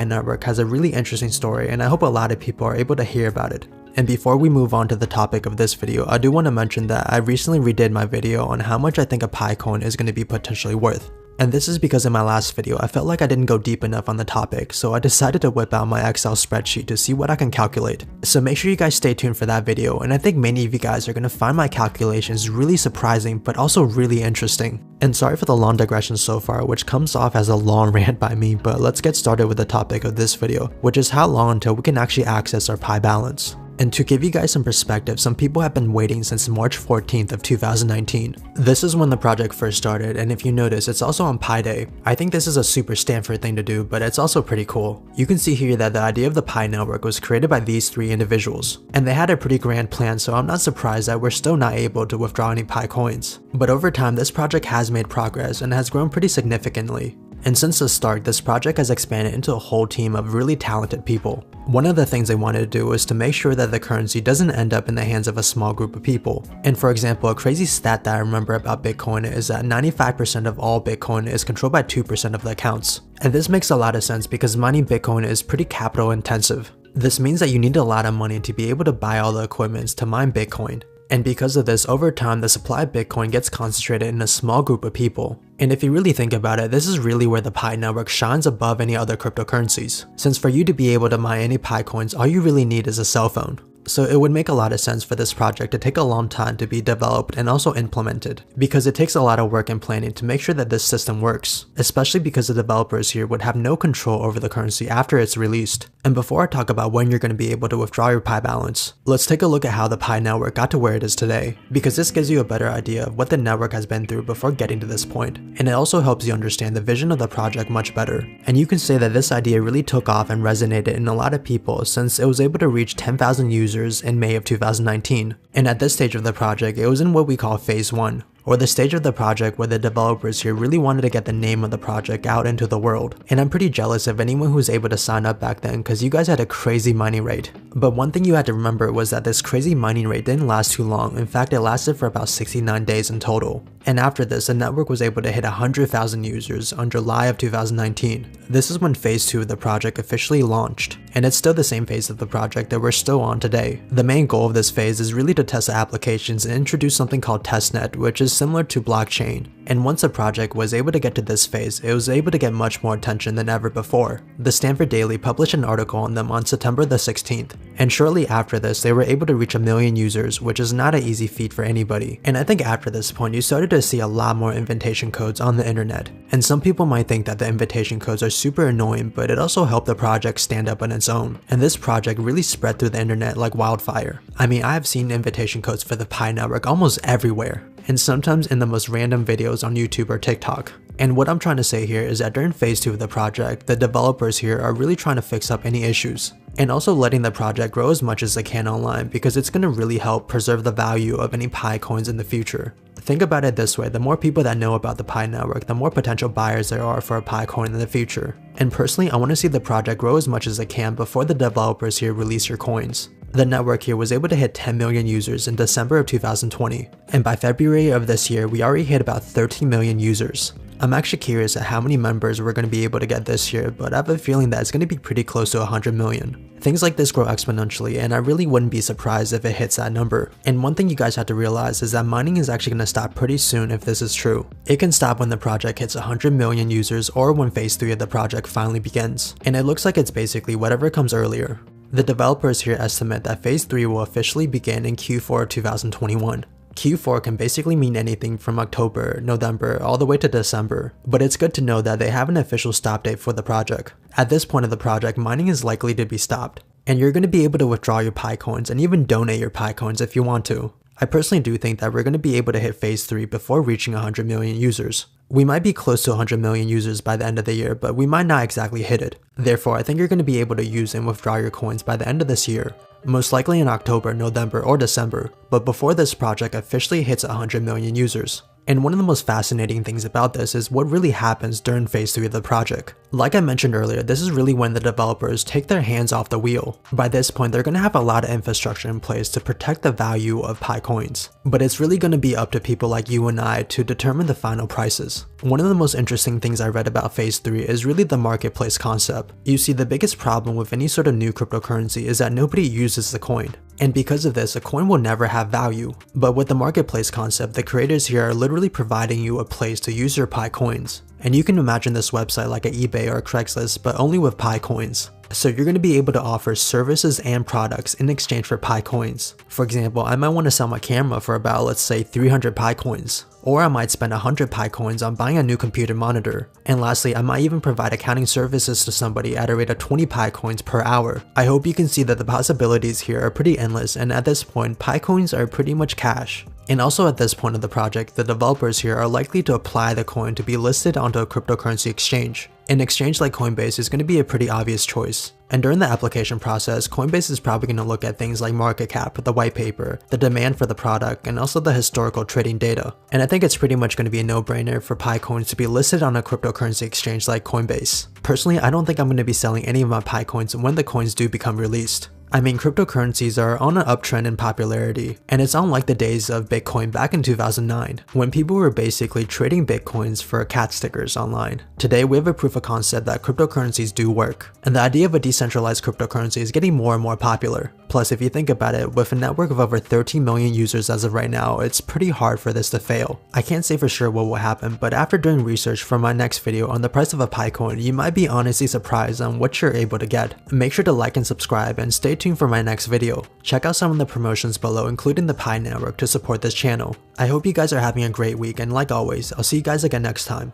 Pi network has a really interesting story, and I hope a lot of people are able to hear about it. And before we move on to the topic of this video, I do want to mention that I recently redid my video on how much I think a Pi coin is going to be potentially worth. And this is because in my last video, I felt like I didn't go deep enough on the topic, so I decided to whip out my Excel spreadsheet to see what I can calculate. So make sure you guys stay tuned for that video, and I think many of you guys are going to find my calculations really surprising, but also really interesting. And sorry for the long digression so far, which comes off as a long rant by me, but let's get started with the topic of this video, which is how long until we can actually access our Pi balance. And to give you guys some perspective, some people have been waiting since March 14th of 2019. This is when the project first started, and if you notice, it's also on Pi Day. I think this is a super Stanford thing to do, but it's also pretty cool. You can see here that the idea of the Pi network was created by these three individuals, and they had a pretty grand plan, so I'm not surprised that we're still not able to withdraw any Pi coins. But over time, this project has made progress and has grown pretty significantly. And since the start, this project has expanded into a whole team of really talented people. One of the things they wanted to do was to make sure that the currency doesn't end up in the hands of a small group of people. And for example, a crazy stat that I remember about Bitcoin is that 95% of all Bitcoin is controlled by 2% of the accounts. And this makes a lot of sense because mining Bitcoin is pretty capital intensive. This means that you need a lot of money to be able to buy all the equipment to mine Bitcoin. And because of this, over time, the supply of Bitcoin gets concentrated in a small group of people. And if you really think about it, this is really where the Pi network shines above any other cryptocurrencies. Since for you to be able to mine any Pi coins, all you really need is a cell phone. So it would make a lot of sense for this project to take a long time to be developed and also implemented, because it takes a lot of work and planning to make sure that this system works, especially because the developers here would have no control over the currency after it's released. And before I talk about when you're going to be able to withdraw your Pi balance, let's take a look at how the Pi network got to where it is today, because this gives you a better idea of what the network has been through before getting to this point, and it also helps you understand the vision of the project much better. And you can say that this idea really took off and resonated in a lot of people since it was able to reach 10,000 users in May of 2019. And at this stage of the project, it was in what we call phase 1, or the stage of the project where the developers here really wanted to get the name of the project out into the world. And I'm pretty jealous of anyone who was able to sign up back then because you guys had a crazy mining rate. But one thing you had to remember was that this crazy mining rate didn't last too long. In fact, it lasted for about 69 days in total. And after this, the network was able to hit 100,000 users on July of 2019. This is when phase 2 of the project officially launched. And it's still the same phase of the project that we're still on today. The main goal of this phase is really to test the applications and introduce something called testnet, which is similar to blockchain. And once the project was able to get to this phase, it was able to get much more attention than ever before. The Stanford Daily published an article on them on September the 16th. And shortly after this, they were able to reach 1 million users, which is not an easy feat for anybody. And I think after this point, you started to see a lot more invitation codes on the internet. And some people might think that the invitation codes are super annoying, but it also helped the project stand up on its own. And this project really spread through the internet like wildfire. I mean, I have seen invitation codes for the Pi network almost everywhere, and sometimes in the most random videos on YouTube or TikTok. And what I'm trying to say here is that during phase 2 of the project, the developers here are really trying to fix up any issues, and also letting the project grow as much as they can online, because it's going to really help preserve the value of any Pi coins in the future. Think about it this way, the more people that know about the Pi network, the more potential buyers there are for a Pi coin in the future. And personally, I want to see the project grow as much as it can before the developers here release your coins. The network here was able to hit 10 million users in December of 2020, and by February of this year, we already hit about 13 million users. I'm actually curious at how many members we're going to be able to get this year, but I have a feeling that it's going to be pretty close to 100 million. Things like this grow exponentially, and I really wouldn't be surprised if it hits that number. And one thing you guys have to realize is that mining is actually going to stop pretty soon if this is true. It can stop when the project hits 100 million users or when phase 3 of the project finally begins. And it looks like it's basically whatever comes earlier. The developers here estimate that phase 3 will officially begin in Q4 of 2021. Q4 can basically mean anything from October, November, all the way to December, but it's good to know that they have an official stop date for the project. At this point of the project, mining is likely to be stopped, and you're going to be able to withdraw your Pi coins and even donate your Pi coins if you want to. I personally do think that we're going to be able to hit phase 3 before reaching 100 million users. We might be close to 100 million users by the end of the year, but we might not exactly hit it. Therefore, I think you're going to be able to use and withdraw your coins by the end of this year, most likely in October, November, or December, but before this project officially hits 100 million users. And one of the most fascinating things about this is what really happens during phase 3 of the project. Like I mentioned earlier, this is really when the developers take their hands off the wheel. By this point, they're going to have a lot of infrastructure in place to protect the value of Pi coins. But it's really going to be up to people like you and I to determine the final prices. One of the most interesting things I read about phase 3 is really the marketplace concept. You see, the biggest problem with any sort of new cryptocurrency is that nobody uses the coin. And because of this, a coin will never have value. But with the marketplace concept, the creators here are literally providing you a place to use your Pi coins. And you can imagine this website like an eBay or a Craigslist, but only with Pi coins. So you're going to be able to offer services and products in exchange for Pi coins. For example, I might want to sell my camera for about, let's say, 300 Pi coins. Or I might spend 100 Pi coins on buying a new computer monitor. And lastly, I might even provide accounting services to somebody at a rate of 20 Pi coins per hour. I hope you can see that the possibilities here are pretty endless, and at this point, Pi coins are pretty much cash. And also at this point of the project, the developers here are likely to apply the coin to be listed onto a cryptocurrency exchange. An exchange like Coinbase is going to be a pretty obvious choice. And during the application process, Coinbase is probably going to look at things like market cap, the white paper, the demand for the product, and also the historical trading data. And I think it's pretty much going to be a no-brainer for Pi coins to be listed on a cryptocurrency exchange like Coinbase. Personally, I don't think I'm going to be selling any of my Pi coins when the coins do become released. I mean, cryptocurrencies are on an uptrend in popularity, and it's unlike the days of Bitcoin back in 2009, when people were basically trading Bitcoins for cat stickers online. Today, we have a proof of concept that cryptocurrencies do work, and the idea of a decentralized cryptocurrency is getting more and more popular. Plus, if you think about it, with a network of over 13 million users as of right now, it's pretty hard for this to fail. I can't say for sure what will happen, but after doing research for my next video on the price of a Pi coin, you might be honestly surprised on what you're able to get. Make sure to like and subscribe, and stay tuned for my next video. Check out some of the promotions below, including the Pi network, to support this channel. I hope you guys are having a great week, and like always, I'll see you guys again next time.